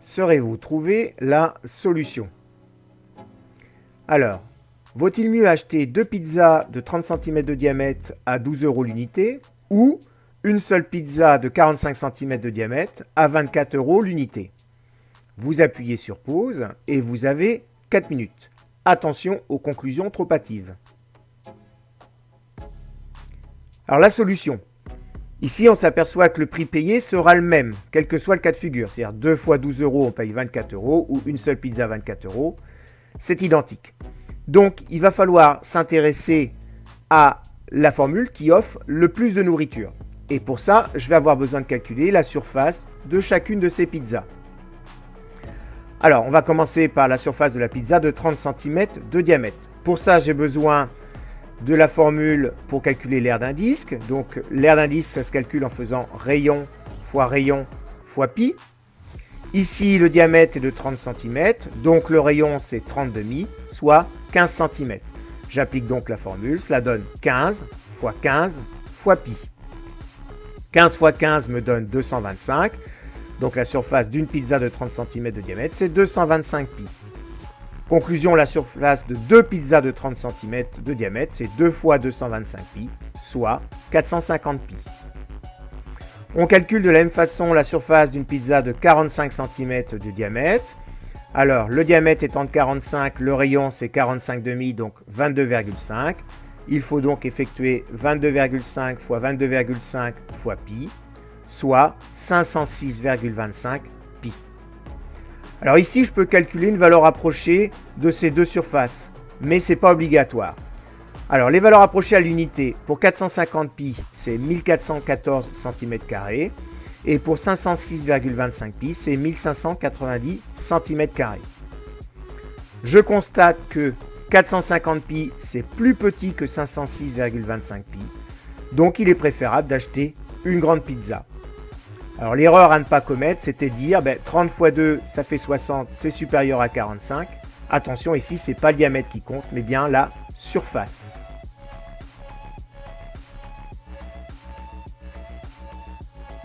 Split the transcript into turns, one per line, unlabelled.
saurez-vous trouver la solution? Alors, vaut-il mieux acheter 2 pizzas de 30 cm de diamètre à 12 € l'unité ou une seule pizza de 45 cm de diamètre à 24 € l'unité? Vous appuyez sur pause et vous avez 4 minutes. Attention aux conclusions trop hâtives. Alors la solution. Ici, on s'aperçoit que le prix payé sera le même, quel que soit le cas de figure. C'est-à-dire 2 fois 12 €, on paye 24 € ou une seule pizza 24 €. C'est identique. Donc, il va falloir s'intéresser à la formule qui offre le plus de nourriture. Et pour ça, je vais avoir besoin de calculer la surface de chacune de ces pizzas. Alors, on va commencer par la surface de la pizza de 30 cm de diamètre. Pour ça, j'ai besoin de la formule pour calculer l'aire d'un disque. Donc, l'aire d'un disque, ça se calcule en faisant rayon fois pi. Ici, le diamètre est de 30 cm, donc le rayon, c'est 30,5, soit 15 cm. J'applique donc la formule, cela donne 15 fois 15 fois pi. 15 fois 15 me donne 225. Donc la surface d'une pizza de 30 cm de diamètre, c'est 225 pi. Conclusion, la surface de 2 pizzas de 30 cm de diamètre, c'est 2 fois 225 pi, soit 450 pi. On calcule de la même façon la surface d'une pizza de 45 cm de diamètre. Alors, le diamètre étant de 45, le rayon c'est 45,5, donc 22,5. Il faut donc effectuer 22,5 fois 22,5 fois pi, soit 506,25 pi. Alors ici, je peux calculer une valeur approchée de ces deux surfaces, mais ce n'est pas obligatoire. Alors, les valeurs approchées à l'unité, pour 450 pi, c'est 1414 cm², et pour 506,25 pi, c'est 1590 cm². Je constate que 450 pi, c'est plus petit que 506,25 pi, donc il est préférable d'acheter une grande pizza. Alors l'erreur à ne pas commettre, c'était de dire 30 fois 2, ça fait 60, c'est supérieur à 45. Attention, ici, ce n'est pas le diamètre qui compte, mais bien la surface.